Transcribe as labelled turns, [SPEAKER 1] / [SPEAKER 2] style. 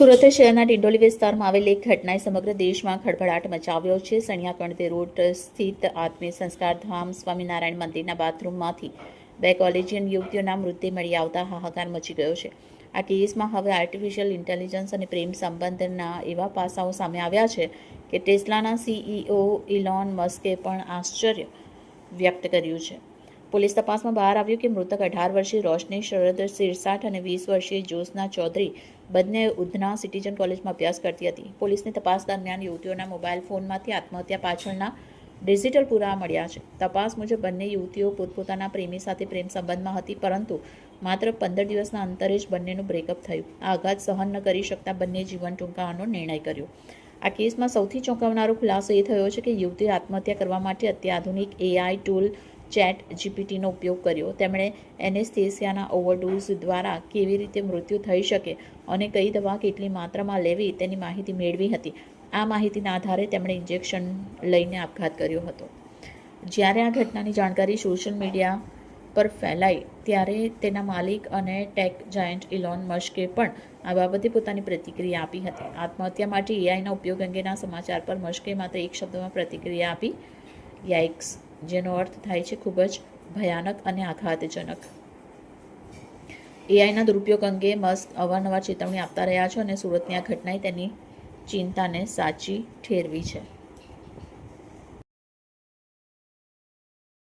[SPEAKER 1] સુરત શહેરના ડિંડોલી વિસ્તારમાં આવેલ એક ઘટનાએ સમગ્ર દેશમાં ખળભળાટ મચાવ્યો છે. સણિયા કણતે રોડ સ્થિત આત્મીય સંસ્કાર ધામ સ્વામિનારાયણ મંદિરના બાથરૂમમાંથી 2 કોલેજિયન યુવતીઓના મૃતદેહ મળી આવતા હાહાકાર મચી ગયો છે. આ કેસમાં હવે આર્ટિફિશિયલ ઇન્ટેલિજન્સ અને પ્રેમ સંબંધના એવા પાસાઓ સામે આવ્યા છે કે ટેસ્લાના CEO ઇલોન મસ્કે પણ આશ્ચર્ય વ્યક્ત કર્યું છે. પોલીસ તપાસમાં બહાર આવ્યું કે મૃતક 18 વર્ષીય રોશની શરદ સિરસાઠ અને 20 વર્ષીય જ્યોત્સના ચૌધરી બંને ઉધના સિટીઝન કોલેજમાં અભ્યાસ કરતી હતી. પોલીસની તપાસ દરમિયાન યુવતીઓના મોબાઈલ ફોનમાંથી આત્મહત્યા પાછળના ડિજિટલ પુરાવા મળ્યા છે. તપાસ મુજબ બંને યુવતીઓ પોતપોતાના પ્રેમી સાથે પ્રેમ સંબંધમાં હતી, પરંતુ માત્ર 15 દિવસના અંતરે જ બંનેનું બ્રેકઅપ થયું. આ આઘાત સહન ન કરી શકતા બંને જીવન ટૂંકાવવાનો નિર્ણય કર્યો. આ કેસમાં સૌથી ચોંકાવનારો ખુલાસો એ થયો છે કે યુવતીએ આત્મહત્યા કરવા માટે અત્યાધુનિક AI ટૂલ ચેટ જીપીટીનો ઉપયોગ કર્યો. તેમણે એનેસ્થેસિયાના ઓવરડોઝ દ્વારા કેવી રીતે મૃત્યુ થઈ શકે અને કઈ દવા કેટલી માત્રામાં લેવી તેની માહિતી મેળવી હતી. આ માહિતીના આધારે તેમણે ઇન્જેક્શન લઈને આપઘાત કર્યો હતો. જ્યારે આ ઘટનાની જાણકારી સોશિયલ મીડિયા પર ફેલાઈ ત્યારે તેના માલિક અને ટેક જાયન્ટ ઇલોન મસ્કે પણ આ બાબતે પોતાની પ્રતિક્રિયા આપી હતી. આત્મહત્યા માટે AIના ઉપયોગ અંગેના સમાચાર પર મસ્કે માત્ર એક શબ્દમાં પ્રતિક્રિયા આપી, યાઇક્સ, જેનો અર્થ થાય છે ખૂબ જ ભયાનક અને આઘાતજનક. AIના દુરુપયોગ અંગે મસ્ક અવારનવાર ચેતવણી આપતા રહ્યા છે અને સુરતની આ ઘટનાએ તેની ચિંતાને સાચી ઠેરવી છે.